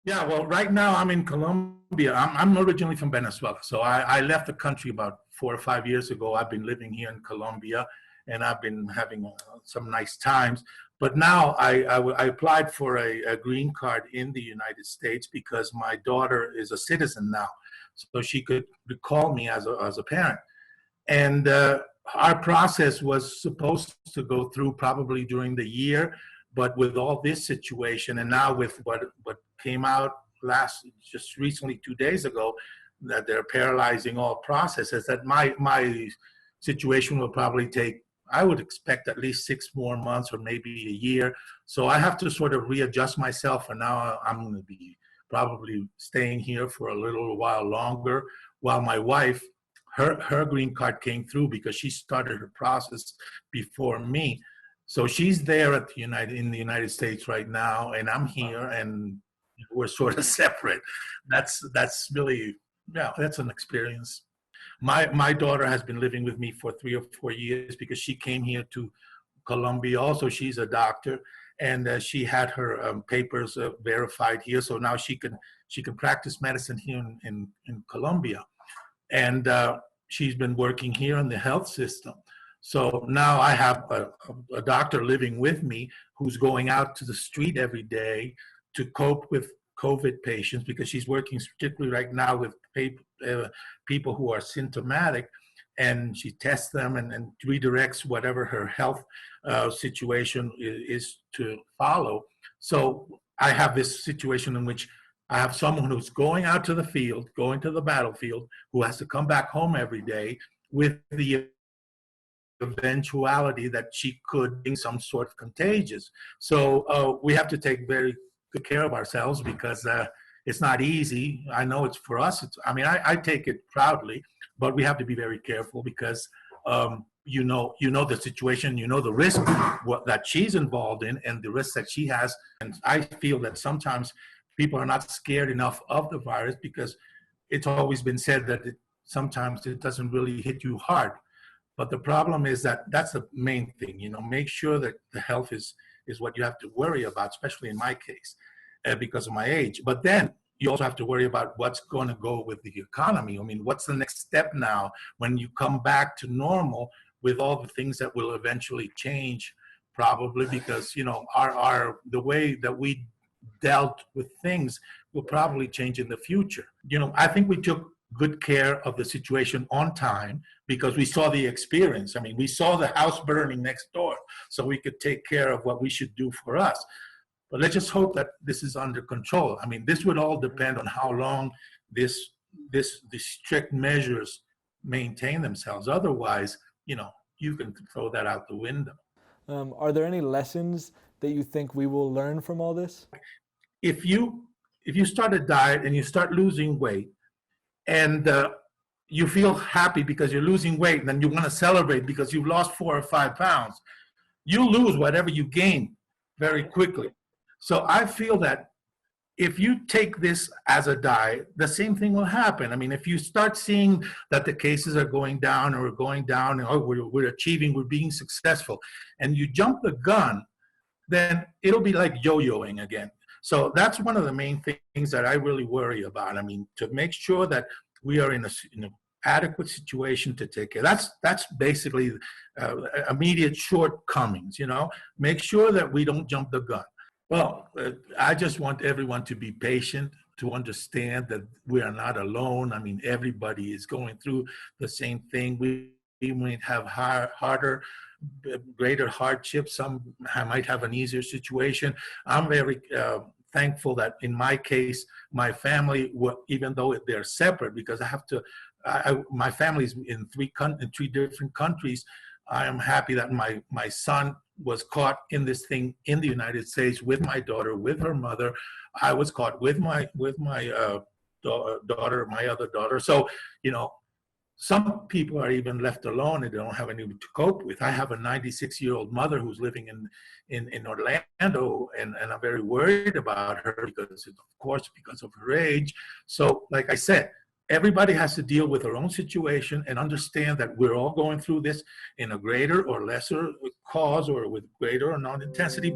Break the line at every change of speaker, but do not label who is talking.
Yeah, well, right now I'm in Colombia. I'm originally from Venezuela. So I left the country about 4 or 5 years ago. I've been living here in Colombia and I've been having some nice times. But now I applied for a green card in the United States because my daughter is a citizen now. So she could recall me as a parent. And our process was supposed to go through probably during the year, but with all this situation, and now with what came out last just recently 2 days ago, that they're paralyzing all processes. That my situation will probably take. I would expect at least 6 more months or maybe a year. So I have to sort of readjust myself, and now I'm going to be probably staying here for a little while longer, while my wife, her green card came through because she started her process before me. So she's there at the United States right now, and I'm here, and we're sort of separate. That's really, yeah, that's an experience. My daughter has been living with me for 3 or 4 years because she came here to Colombia. Also, she's a doctor, and she had her papers verified here, so now she can practice medicine here in Colombia, and she's been working here in the health system. So now I have a doctor living with me who's going out to the street every day to cope with COVID patients because she's working particularly right now with people who are symptomatic, and she tests them and redirects whatever her health situation is to follow. So I have this situation in which I have someone who's going out to the field, going to the battlefield, who has to come back home every day with the eventuality that she could be some sort of contagious. So we have to take very good care of ourselves because it's not easy. I know it's for us. I mean, I take it proudly, but we have to be very careful because you know the situation, you know the risk that she's involved in, and the risk that she has. And I feel that sometimes people are not scared enough of the virus because it's always been said that sometimes it doesn't really hit you hard. But the problem is that that's the main thing. Make sure that the health is what you have to worry about, especially in my case, because of my age. But then you also have to worry about what's going to go with the economy. I mean, what's the next step now when you come back to normal with all the things that will eventually change, probably because our the way that we dealt with things will probably change in the future. I think we took good care of the situation on time because we saw the experience. I mean, we saw the house burning next door, so we could take care of what we should do for us. But let's just hope that this is under control. I mean, this would all depend on how long these strict measures maintain themselves. Otherwise, you can throw that out the window.
Are there any lessons that you think we will learn from all this?
If you start a diet and you start losing weight, and you feel happy because you're losing weight, and then you want to celebrate because you've lost 4 or 5 pounds, you lose whatever you gain very quickly. So I feel that if you take this as a diet, the same thing will happen. I mean, if you start seeing that the cases are going down or going down, and we're achieving, we're being successful, and you jump the gun, then it'll be like yo-yoing again. So that's one of the main things that I really worry about. I mean, to make sure that we are in an adequate situation to take care. That's basically immediate shortcomings. Make sure that we don't jump the gun. Well, I just want everyone to be patient, to understand that we are not alone. I mean, everybody is going through the same thing. We might have harder, greater hardships. Some might have an easier situation. I'm very thankful that in my case, my family, even though they're separate, because I have to, my family's in three different countries. I am happy that my son was caught in this thing in the United States with my daughter, with her mother. I was caught with my daughter, my other daughter. So, some people are even left alone and they don't have anyone to cope with. I have a 96-year-old mother who's living in Orlando, and I'm very worried about her because, of course, because of her age. So, like I said, everybody has to deal with their own situation and understand that we're all going through this in a greater or lesser cause or with greater or non-intensity.